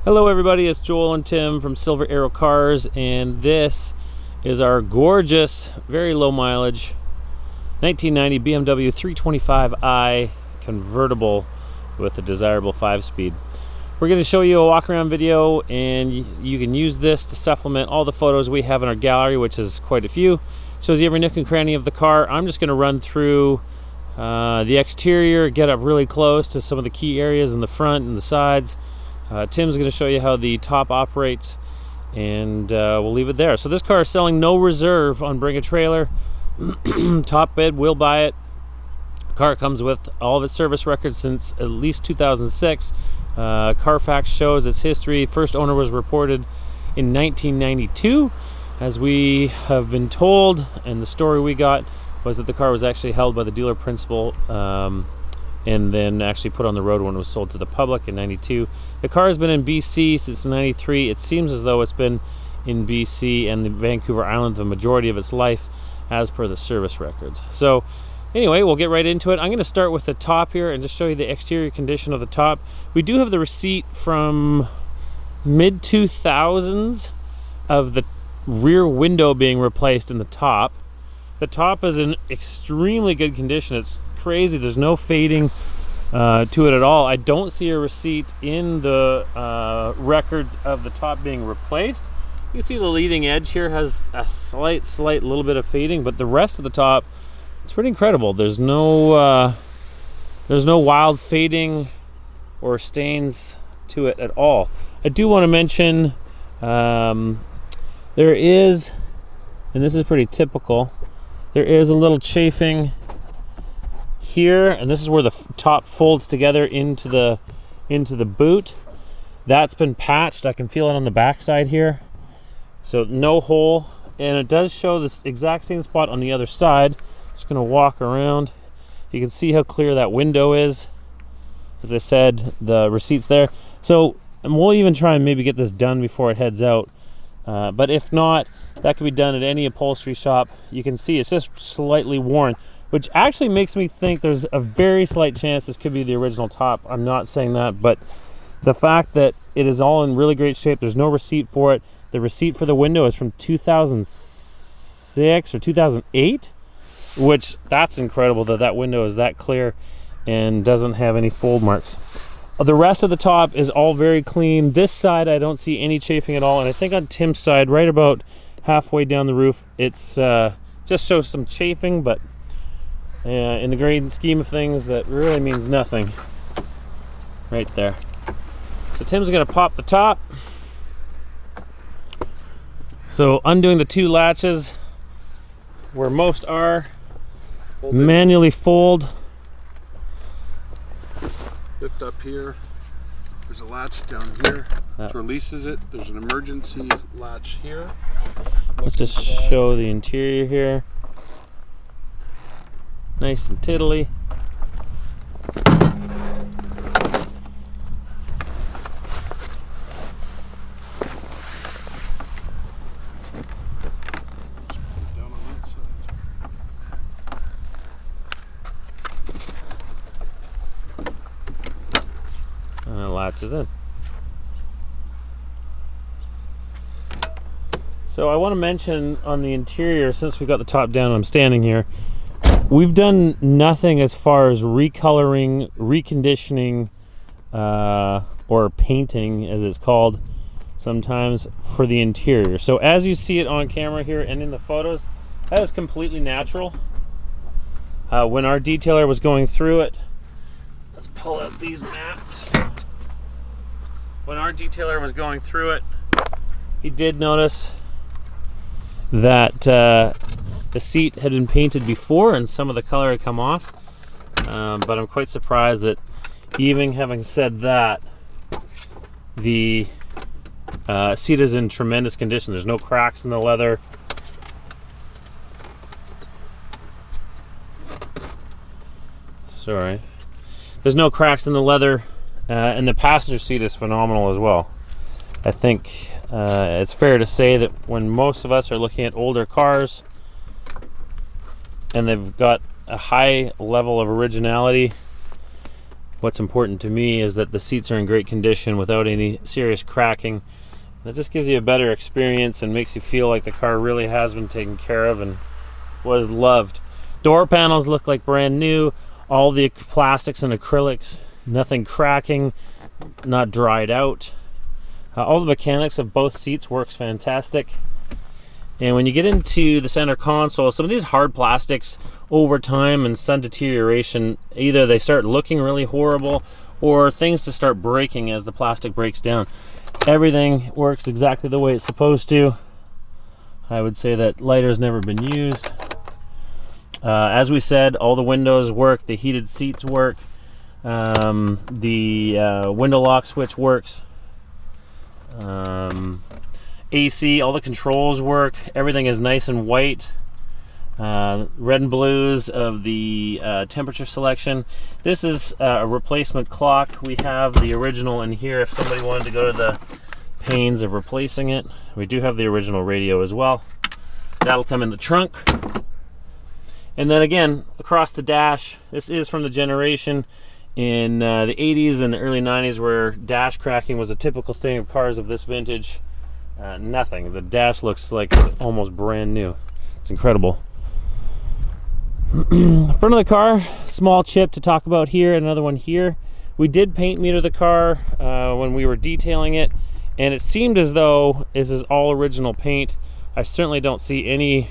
Hello everybody, it's Joel and Tim from Silver Arrow Cars, and this is our gorgeous, very low mileage 1990 BMW 325i Convertible with a desirable 5-speed. We're going to show you a walk around video, and you can use this to supplement all the photos we have in our gallery, which is quite a few. Shows you every nook and cranny of the car. I'm just going to run through the exterior, get up really close to some of the key areas in the front and the sides. Tim's going to show you how the top operates, and we'll leave it there. So this car is selling no reserve on Bring a Trailer. Top bid, we'll buy it. The car comes with all of its service records since at least 2006. Carfax shows its history. First owner was reported in 1992, as we have been told, and the story we got was that the car was actually held by the dealer principal and then actually put on the road when it was sold to the public in 92. The car has been in BC since 93. It seems as though it's been in BC and the Vancouver Island the majority of its life, as per the service records. So anyway, we'll get right into it. I'm going to start with the top here and just show you the exterior condition of the top. We do have the receipt from mid-2000s of the rear window being replaced in the top. The top is in extremely good condition. It's crazy. There's no fading to it at all. I don't see a receipt in the records of the top being replaced. You can see the leading edge here has a slight little bit of fading, but the rest of the top, it's pretty incredible. There's no wild fading or stains to it at all. I do want to mention there is, and this is pretty typical, there is a little chafing here, and this is where the top folds together into the boot. That's been patched. I can feel it on the back side here, so no hole, and it does show this exact same spot on the other side. Just gonna walk around. You can see how clear that window is. As I said, the receipt's there, so and we'll even try and maybe get this done before it heads out, but if not, that can be done at any upholstery shop. You can see it's just slightly worn, which actually makes me think there's a very slight chance this could be the original top. I'm not saying that, but the fact that it is all in really great shape, there's no receipt for it. The receipt for the window is from 2006 or 2008, which that's incredible that that window is that clear and doesn't have any fold marks. The rest of the top is all very clean. This side I don't see any chafing at all, and I think on Tim's side, right about halfway down the roof, it's just shows some chafing, but in the grand scheme of things, that really means nothing right there. So Tim's going to pop the top. So undoing the two latches where most are, manually fold. Lift up here. There's a latch down here which releases it. There's an emergency latch here. Let's just show the interior here. Nice and tiddly. And it latches in. So I want to mention on the interior, since we got the top down, I'm standing here, we've done nothing as far as recoloring, reconditioning, or painting, as it's called sometimes, for the interior. So as you see it on camera here and in the photos, that is completely natural. When our detailer was going through it, let's pull out these mats. When our detailer was going through it, he did notice that the seat had been painted before and some of the color had come off, but I'm quite surprised that, even having said that, the seat is in tremendous condition. There's no cracks in the leather. Sorry. There's no cracks in the leather, and the passenger seat is phenomenal as well. I think it's fair to say that when most of us are looking at older cars and they've got a high level of originality, what's important to me is that the seats are in great condition without any serious cracking. That just gives you a better experience and makes you feel like the car really has been taken care of and was loved. Door panels look like brand new. All the plastics and acrylics, nothing cracking, not dried out. All the mechanics of both seats works fantastic. And when you get into the center console, some of these hard plastics over time and sun deterioration, either they start looking really horrible or things just start breaking as the plastic breaks down. Everything works exactly the way it's supposed to. I would say that lighter's never been used. As we said, all the windows work, the heated seats work, the window lock switch works. AC, all the controls work. Everything is nice and white. Red and blues of the temperature selection. This is a replacement clock. We have the original in here if somebody wanted to go to the pains of replacing it. We do have the original radio as well. That'll come in the trunk. And then again, across the dash, this is from the generation in the 80s and the early 90s where dash cracking was a typical thing of cars of this vintage. Nothing. The dash looks like it's almost brand new. It's incredible. Front of the car, small chip to talk about here, another one here. We did paint meter the car when we were detailing it, and it seemed as though this is all original paint. I certainly don't see any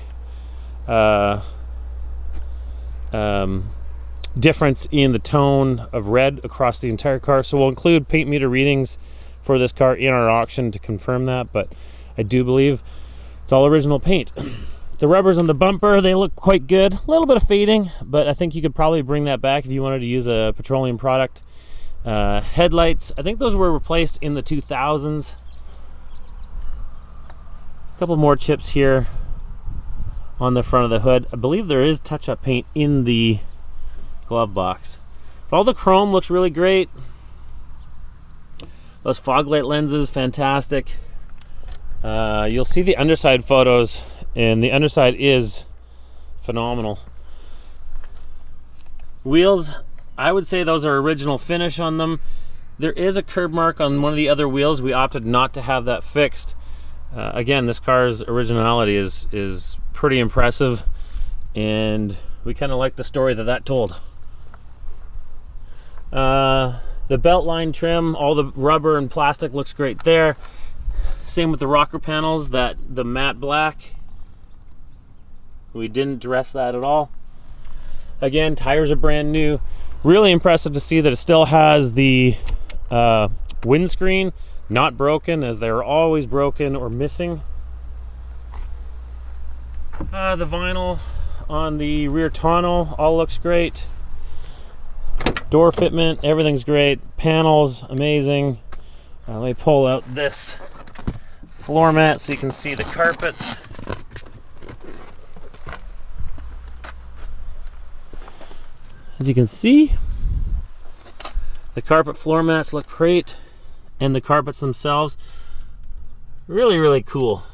difference in the tone of red across the entire car, so we'll include paint meter readings for this car in our auction to confirm that, but I do believe it's all original paint. The rubbers on the bumper, they look quite good. A little bit of fading, but I think you could probably bring that back if you wanted to use a petroleum product. Headlights, I think those were replaced in the 2000s. A couple more chips here on the front of the hood. I believe there is touch-up paint in the glove box. But all the chrome looks really great. Those fog light lenses, fantastic. You'll see the underside photos, and the underside is phenomenal. Wheels, I would say those are original finish on them. There is a curb mark on one of the other wheels. We opted not to have that fixed. Again, this car's originality is pretty impressive, and we kind of like the story that told. The belt line trim, all the rubber and plastic looks great there. Same with the rocker panels, the matte black. We didn't dress that at all. Again, tires are brand new. Really impressive to see that it still has the windscreen not broken, as they're always broken or missing. The vinyl on the rear tonneau all looks great. Door fitment, everything's great. Panels, amazing. Let me pull out this floor mat so you can see the carpets. As you can see, the carpet floor mats look great, and the carpets themselves, really, really cool.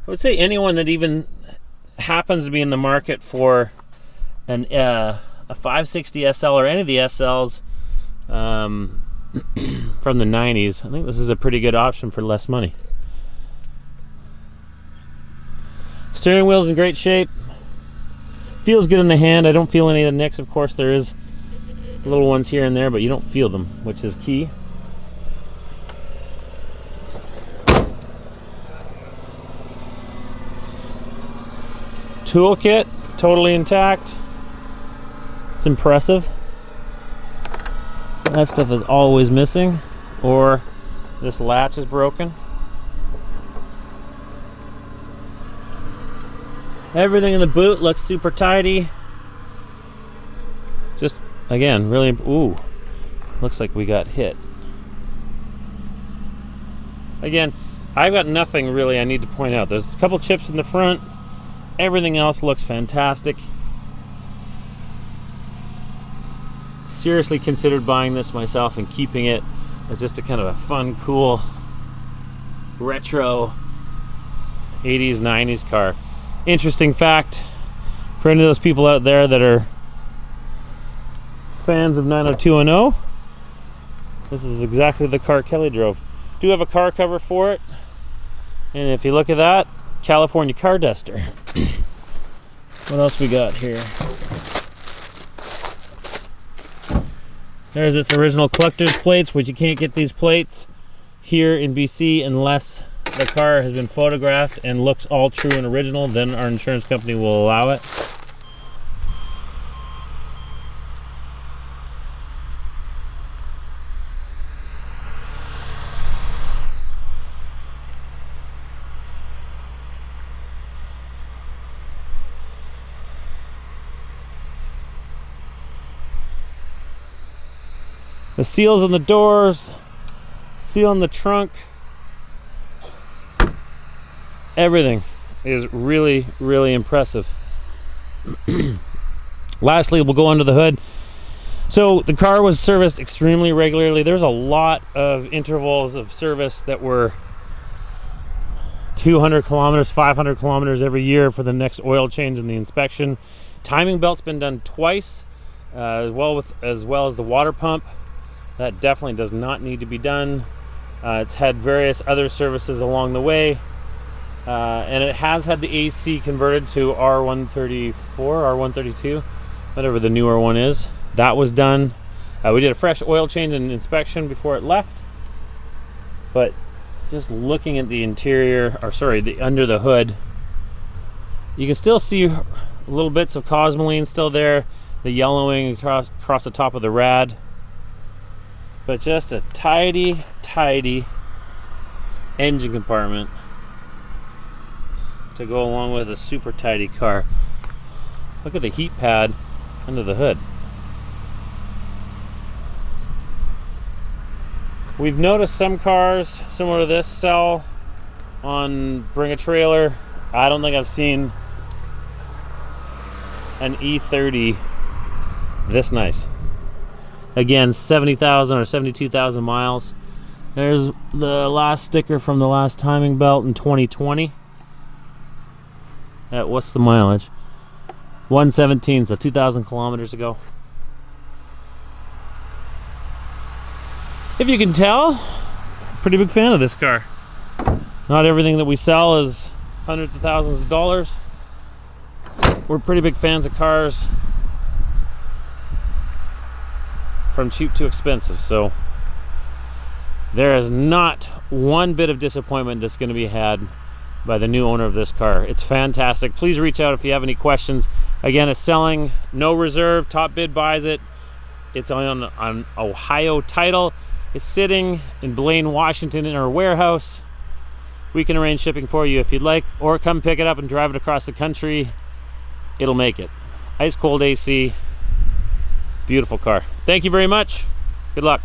I would say anyone that even happens to be in the market for a 560 SL or any of the SLs from the 90s, I think this is a pretty good option for less money. Steering wheel's in great shape. Feels good in the hand. I don't feel any of the nicks. Of course, there is little ones here and there, but you don't feel them, which is key. Toolkit, totally intact. It's impressive. That stuff is always missing, or this latch is broken. Everything in the boot looks super tidy. Just, again, really, ooh, looks like we got hit. Again, I've got nothing really I need to point out. There's a couple chips in the front. Everything else looks fantastic. Seriously considered buying this myself and keeping it as just a kind of a fun, cool, retro 80s, 90s car. Interesting fact for any of those people out there that are fans of 90210, this is exactly the car Kelly drove. Do have a car cover for it, and if you look at that, California car duster. What else we got here? There's its original collector's plates, which you can't get these plates here in BC unless the car has been photographed and looks all true and original. Then our insurance company will allow it. The seals on the doors, seal in the trunk, everything is really, really impressive. Lastly, we'll go under the hood. So the car was serviced extremely regularly. There's a lot of intervals of service that were 200 kilometers, 500 kilometers every year for the next oil change and the inspection. Timing belt's been done twice, as well as the water pump. That definitely does not need to be done. It's had various other services along the way, and it has had the AC converted to R134, R132, whatever the newer one is. That was done. We did a fresh oil change and inspection before it left, but just looking at the interior, or sorry, the under the hood, you can still see little bits of cosmoline still there, the yellowing across the top of the rad. But just a tidy, tidy engine compartment to go along with a super tidy car. Look at the heat pad under the hood. We've noticed some cars similar to this sell on Bring a Trailer. I don't think I've seen an E30 this nice. Again, 70,000 or 72,000 miles. There's the last sticker from the last timing belt in 2020. What's the mileage? 117, so 2,000 kilometers ago. If you can tell, pretty big fan of this car. Not everything that we sell is hundreds of thousands of dollars. We're pretty big fans of cars from cheap to expensive, so there is not one bit of disappointment that's going to be had by the new owner of this car. It's fantastic. Please reach out if you have any questions. Again, it's selling, no reserve, top bid buys it. It's on Ohio title. It's sitting in Blaine, Washington in our warehouse. We can arrange shipping for you if you'd like, or come pick it up and drive it across the country. It'll make it. Ice cold AC. Beautiful car. Thank you very much. Good luck.